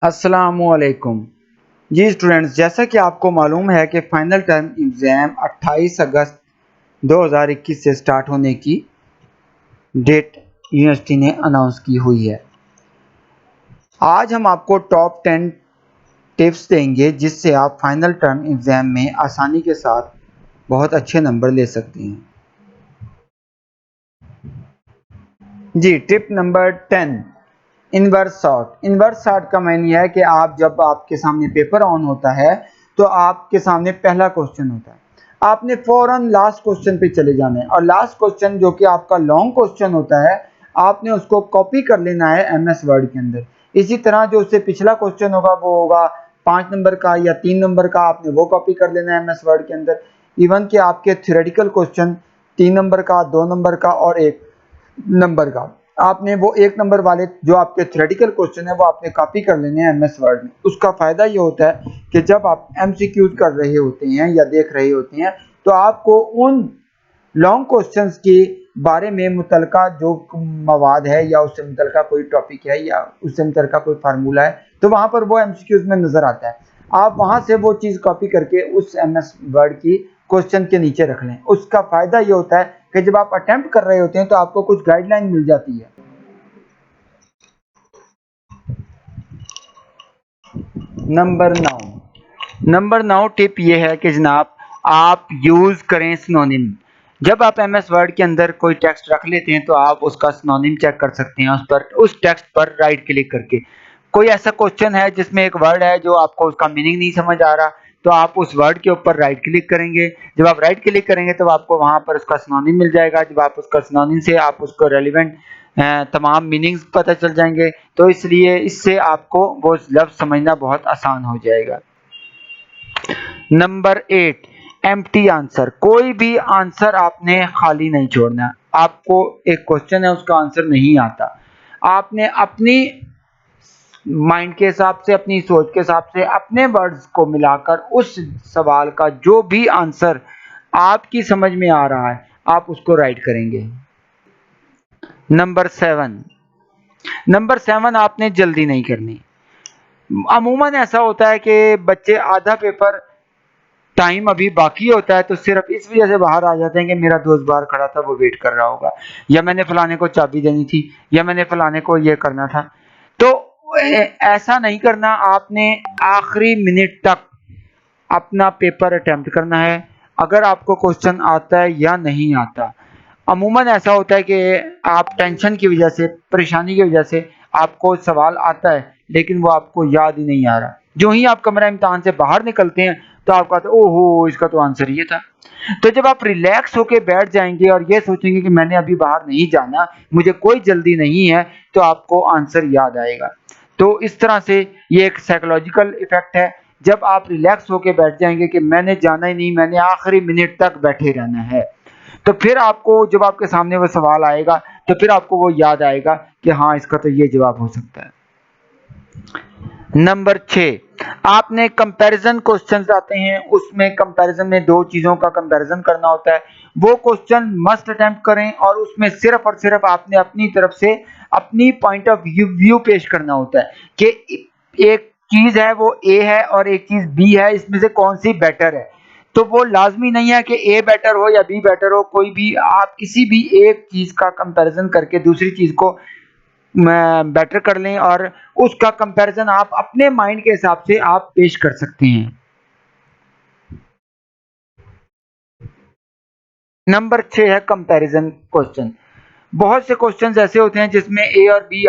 अस्सलामुअलैकुम। जी स्टूडेंट्स, जैसा कि आपको मालूम है कि फाइनल टर्म एग्ज़ाम 28 अगस्त 2021 से स्टार्ट होने की डेट यूनिवर्सिटी ने अनाउंस की हुई है। आज हम आपको टॉप 10 टिप्स देंगे जिससे आप फाइनल टर्म एग्ज़ाम में आसानी के साथ बहुत अच्छे नंबर ले सकते हैं। जी, tip number 10, inverse sort. Inverse sort का मायने है कि जब आपके सामने पेपर ऑन होता है तो आपके सामने पहला क्वेश्चन होता है, आपने फौरन लास्ट क्वेश्चन पे चले जाना है और लास्ट क्वेश्चन जो कि आपका लॉन्ग क्वेश्चन होता है आपने उसको कॉपी कर लेना है एमएस वर्ड के अंदर। इसी तरह जो उससे पिछला क्वेश्चन होगा वो होगा 5 नंबर का या 3 नंबर का, आपने वो कॉपी कर लेना है एमएस वर्ड के अंदर। इवन कि आपके थ्योरेटिकल क्वेश्चन 3 नंबर का, 2 नंबर का और 1 नंबर का, आपने वो 1 नंबर वाले जो आपके थ्योरेटिकल क्वेश्चन है वो आपने कॉपी कर लेने हैं एमएस वर्ड में। उसका फायदा ये होता है कि जब आप एमसीक्यूज कर रहे होते हैं या देख रहे होते हैं तो आपको उन लॉन्ग क्वेश्चंस के बारे में मुतलका जो मवाद है या उससे मुतलका कोई टॉपिक है या उससे मुतलका कोई फार्मूला है तो वहां पर वो एमसीक्यूज में नजर आता है। आप वहां से वो चीज कॉपी करके उस एमएस वर्ड की क्वेश्चन के नीचे रख लें। उसका फायदा ये होता है कि जब आप अटेम्प्ट कर रहे होते हैं तो आपको कुछ गाइडलाइन मिल जाती है। नंबर 9 टिप ये है कि जनाब आप यूज करें सिनोनिम। जब आप एमएस वर्ड के अंदर कोई टेक्स्ट रख लेते हैं तो आप उसका सिनोनिम चेक कर सकते हैं उस टेक्स्ट पर राइट क्लिक करके। कोई ऐसा क्वेश्चन है जिसमें एक वर्ड है जो आपको उसका मीनिंग नहीं समझ आ रहा तो आप उस वर्ड के ऊपर राइट क्लिक करेंगे। जब आप राइट क्लिक करेंगे तो आपको वहां पर उसका सिनोनिम मिल जाएगा। जब आप उसका सिनोनिम से आप उसको रेलिवेंट तमाम मीनिंग्स पता चल जाएंगे तो इसलिए इससे आपको वो लफ्ज समझना बहुत आसान हो जाएगा। Number 8, empty answer. कोई भी आंसर आपने खाली नहीं छोड़ना। आपको एक क्वेश्चन है उसका आंसर नहीं आता, आपने अपनी माइंड के हिसाब से, अपनी सोच के हिसाब से, अपने वर्ड्स को मिलाकर उस सवाल का जो भी आंसर आपकी समझ में आ रहा है आप उसको राइट करेंगे। नंबर 7 आपने जल्दी नहीं करनी। अमूमन ऐसा होता है कि बच्चे आधा पेपर टाइम अभी बाकी होता है तो सिर्फ इस वजह से बाहर आ जाते हैं कि मेरा दोस्त बाहर खड़ा था वो वेट कर रहा होगा, या मैंने फलाने को चाबी देनी थी, या मैंने फलाने को ये करना था। तो ऐसा नहीं करना, आपने आखिरी मिनट तक अपना पेपर अटेम्प्ट करना है अगर आपको क्वेश्चन आता है या नहीं आता। अमूमन ऐसा होता है कि आप टेंशन की वजह से, परेशानी की वजह से आपको सवाल आता है लेकिन वो आपको याद ही नहीं आ रहा। जो ही आप कमरा इम्तिहान से बाहर निकलते हैं तो आपको आता है ओहो इसका तो आंसर ये था। तो जब आप रिलैक्स होके बैठ जाएंगे और ये सोचेंगे कि मैंने अभी बाहर नहीं जाना, मुझे कोई जल्दी नहीं है, तो आपको आंसर याद आएगा। तो इस तरह से ये एक साइकोलॉजिकल इफेक्ट है। जब आप रिलैक्स होके बैठ जाएंगे कि मैंने जाना ही नहीं, मैंने आखिरी मिनट तक बैठे रहना है, तो फिर आपको जब आपके सामने वो सवाल आएगा तो फिर आपको वो याद आएगा कि हाँ इसका तो ये जवाब हो सकता है। नंबर 6, आपने कंपैरिजन क्वेश्चंस आते हैं, उसमें कंपैरिजन में दो चीजों का कंपैरिजन करना होता है। वो क्वेश्चन मस्ट अटेम्प्ट करें और उसमें सिर्फ और सिर्फ आपने अपनी तरफ से अपनी पॉइंट ऑफ व्यू पेश करना होता है कि एक चीज है वो ए है और एक चीज बी है, इसमें से कौन सी बेटर है। तो वो लाजमी नहीं है कि ए बेटर हो या बी बेटर हो, कोई भी आप किसी भी एक चीज का कंपैरिजन करके दूसरी चीज को बेटर कर लें और उसका कंपैरिजन आप अपने माइंड के हिसाब से आप पेश कर सकते हैं। नंबर 6 है कंपैरिजन क्वेश्चन। बहुत से क्वेश्चंस ऐसे होते हैं जिसमें ए और बी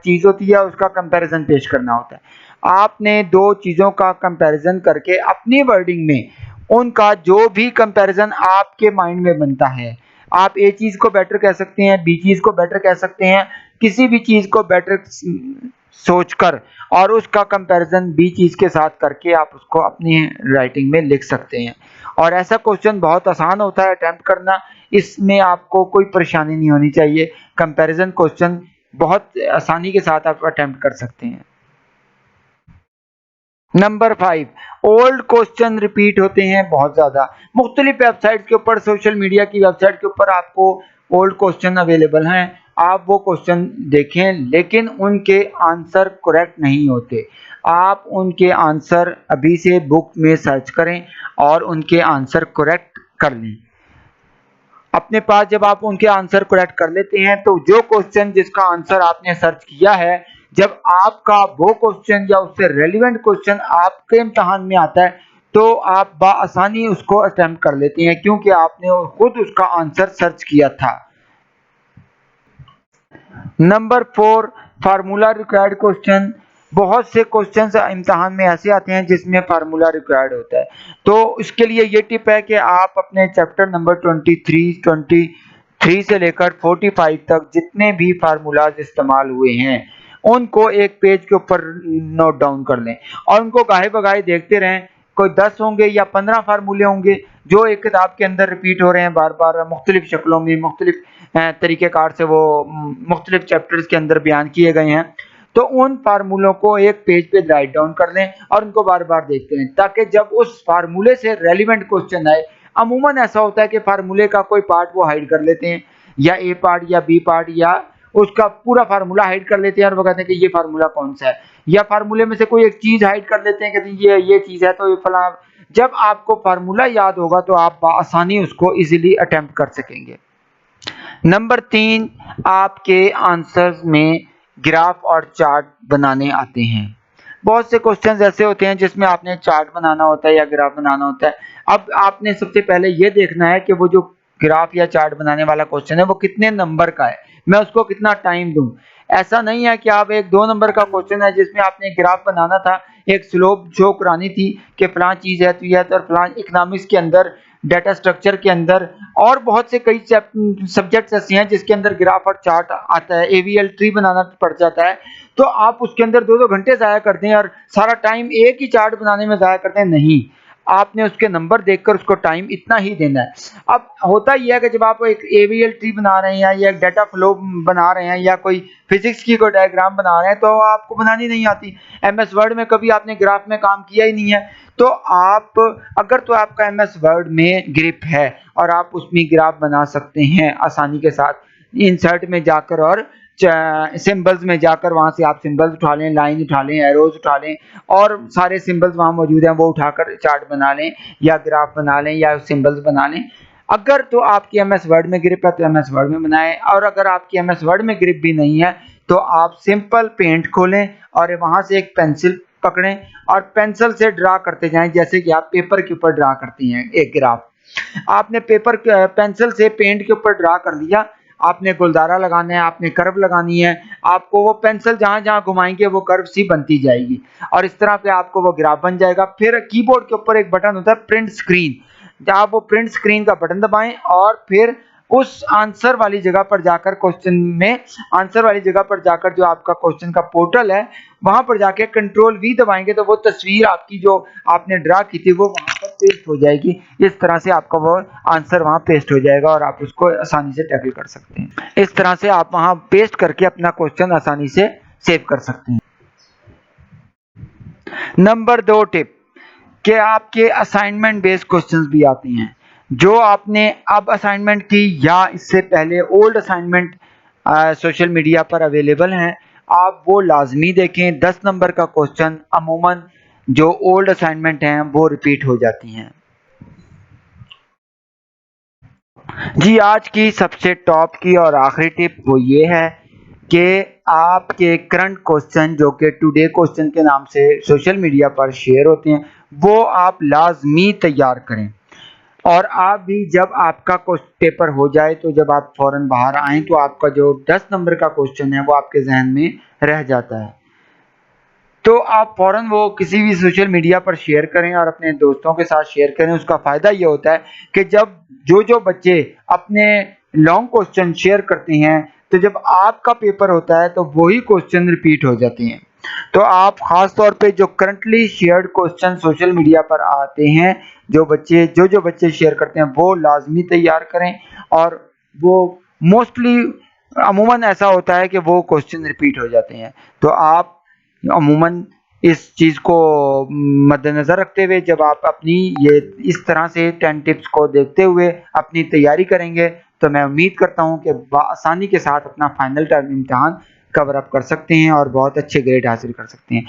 चीज होती है, उसका कंपैरिजन पेश करना होता है। आपने दो चीजों का कंपैरिजन करके अपनी वर्डिंग में उनका जो भी कंपैरिजन आपके माइंड में बनता है, आप ए चीज को बेटर कह सकते हैं, बी चीज को बेटर कह सकते हैं, किसी भी चीज को बेटर सोचकर और उसका कंपैरिजन बी चीज के साथ करके आप उसको अपनी राइटिंग में लिख सकते हैं। और ऐसा क्वेश्चन बहुत आसान होता है अटेम्प्ट करना, इसमें आपको कोई परेशानी नहीं होनी चाहिए। कंपैरिजन क्वेश्चन बहुत आसानी के साथ आप अटेम्प्ट कर सकते हैं। नंबर 5, ओल्ड क्वेश्चन रिपीट होते हैं बहुत ज्यादा। मुख्तलिफ वेबसाइट के ऊपर, सोशल मीडिया की वेबसाइट के ऊपर आपको ओल्ड क्वेश्चन अवेलेबल हैं। आप वो क्वेश्चन देखें, लेकिन उनके आंसर करेक्ट नहीं होते। आप उनके आंसर अभी से बुक में सर्च करें और उनके आंसर करेक्ट कर लें। अपने पास जब आप उनके आंसर करेक्ट कर लेते हैं तो जो क्वेश्चन जिसका आंसर आपने सर्च किया है, जब आपका वो क्वेश्चन या उससे रेलिवेंट क्वेश्चन आपके इम्तिहान में आता है तो आप बआसानी उसको अटेम्प्ट कर लेते हैं, क्योंकि आपने खुद उसका आंसर सर्च किया था। Number 4, formula required question. बहुत से क्वेश्चंस इम्तिहान में ऐसे आते हैं जिसमें फार्मूला रिक्वायर्ड होता है, तो इसके लिए ये टिप है कि आप अपने चैप्टर नंबर 23 से लेकर 45 तक जितने भी फार्मूलाज इस्तेमाल हुए हैं उनको एक पेज के ऊपर नोट डाउन कर लें और उनको गाहे बगाहे देखते रहें। कोई 10 होंगे या 15 फार्मूले होंगे जो एक किताब के अंदर रिपीट हो रहे हैं बार बार, मुख्तलिफ शक्लों में, मुख्तलिफ तरीक़ेकार से वो मुख्तलिफ चैप्टर्स के अंदर बयान किए गए हैं। तो उन फार्मूलों को एक पेज पे राइट डाउन कर लें और उनको बार बार देखते रहें, ताकि जब उस फार्मूले से रेलिवेंट क्वेश्चन आए, अमूमन ऐसा होता है कि फार्मूले का कोई पार्ट वो हाइड कर लेते हैं, या ए पार्ट या बी पार्ट या उसका पूरा फार्मूला हाइड कर लेते हैं और वो कहते हैं कि ये फार्मूला कौन सा है, या फार्मूले में से कोई एक चीज हाइड कर लेते हैं कि ये चीज है तो ये फला। जब आपको फार्मूला याद होगा तो आप आसानी उसको इजीली अटेम्प्ट कर सकेंगे। नंबर 3, आपके आंसर्स में ग्राफ और चार्ट बनाने आते हैं। बहुत से क्वेश्चंस ऐसे होते हैं जिसमें आपने चार्ट बनाना होता है या ग्राफ बनाना होता है। अब आपने सबसे पहले ये देखना है कि वो जो ग्राफ या चार्ट बनाने वाला क्वेश्चन है वो कितने नंबर का है, मैं उसको कितना टाइम दूं। ऐसा नहीं है कि आप एक 2 नंबर का क्वेश्चन है जिसमें आपने ग्राफ बनाना था, एक स्लोप शो करानी थी कि फलां चीज है तो यह है, और फलां इकोनॉमिक्स के अंदर, डाटा स्ट्रक्चर के अंदर और बहुत से कई सब्जेक्ट्स ऐसे हैं जिसके अंदर ग्राफ और चार्ट आता है, एवीएल ट्री बनाना पड़ जाता है। तो आप उसके अंदर 2-2 घंटे ज़ाया करते हैं और सारा टाइम एक ही चार्ट बनाने में ज़ाया करते हैं। नहीं, आपने उसके नंबर देखकर उसको टाइम इतना ही देना है। अब होता यह है कि जब आप एक एवीएल ट्री बना रहे हैं या एक डाटा फ्लो बना रहे हैं या कोई फिजिक्स की कोई डायग्राम बना रहे हैं तो आपको बनानी नहीं आती, एमएस वर्ड में कभी आपने ग्राफ में काम किया ही नहीं है, तो आप अगर तो आपका एमएस वर्ड में ग्रिप है और आप उसमें ग्राफ बना सकते हैं आसानी के साथ, इंसर्ट में जाकर और सिंबल्स में जाकर वहां से आप सिंबल्स उठा लें, लाइन उठा लें, एरोज उठा लें और सारे सिंबल्स वहां मौजूद हैं वो उठाकर चार्ट बना लें या ग्राफ बना लें या सिंबल्स बना लें। अगर तो आपकी एमएस वर्ड में ग्रिप है तो एमएस वर्ड में बनाएं, और अगर आपकी एमएस वर्ड में ग्रिप भी नहीं है तो आप सिंपल पेंट खोलें और वहां से एक पेंसिल पकड़ें और पेंसिल से ड्रा करते जाएं, जैसे कि आप पेपर के ऊपर ड्रा करती हैं एक ग्राफ। आपने पेंसिल से पेंट के ऊपर ड्रा कर लिया, आपने गुलदारा लगाना है, आपने कर्व लगानी है, आपको वो पेंसिल जहां जहां घुमाएंगे वो कर्व सी बनती जाएगी और इस तरह पे आपको वो ग्राफ बन जाएगा। फिर कीबोर्ड के ऊपर एक बटन होता है प्रिंट स्क्रीन, आप वो प्रिंट स्क्रीन का बटन दबाएं और फिर उस आंसर वाली जगह पर जाकर क्वेश्चन में आंसर वाली जगह पर जाकर जो आपका क्वेश्चन का पोर्टल है वहां पर जाके कंट्रोल वी दबाएंगे तो वो तस्वीर आपकी जो आपने ड्रा की थी वो वहां पर पेस्ट हो जाएगी। इस तरह से आपका वो आंसर वहां पेस्ट हो जाएगा और आप उसको आसानी से टैकल कर सकते हैं। इस तरह से आप वहां पेस्ट करके अपना क्वेश्चन आसानी से सेव कर सकते हैं। नंबर 2 टिप कि आपके असाइनमेंट बेस्ड क्वेश्चंस भी आते हैं जो आपने अब असाइनमेंट की या इससे पहले ओल्ड असाइनमेंट सोशल मीडिया पर अवेलेबल हैं, आप वो लाजमी देखें। 10 नंबर का क्वेश्चन अमूमन जो ओल्ड असाइनमेंट हैं वो रिपीट हो जाती हैं। जी, आज की सबसे टॉप की और आखिरी टिप वो ये है कि आपके करंट क्वेश्चन जो कि टुडे क्वेश्चन के नाम से सोशल मीडिया पर शेयर होते हैं वो आप लाजमी तैयार करें, और आप भी जब आपका पेपर हो जाए तो जब आप फौरन बाहर आएं तो आपका जो 10 नंबर का क्वेश्चन है वो आपके जहन में रह जाता है। तो आप फौरन वो किसी भी सोशल मीडिया पर शेयर करें और अपने दोस्तों के साथ शेयर करें। उसका फ़ायदा ये होता है कि जब जो बच्चे अपने लॉन्ग क्वेश्चन शेयर करते हैं तो जब आपका पेपर होता है तो वही क्वेश्चन रिपीट हो जाते हैं। तो आप ख़ास तौर पे जो currently shared question social media पर आते हैं जो बच्चे शेयर करते हैं वो लाजमी तैयार करें, और वो मोस्टली अमूमन ऐसा होता है कि वो क्वेश्चन रिपीट हो जाते हैं। तो आप अमूमन इस चीज़ को मद्देनज़र रखते हुए जब आप अपनी ये इस तरह से 10 टिप्स को देखते हुए अपनी तैयारी करेंगे, तो मैं उम्मीद करता हूँ कि आसानी के साथ अपना फाइनल टर्म इम्तिहान कवर अप कर सकते हैं और बहुत अच्छे ग्रेड हासिल कर सकते हैं।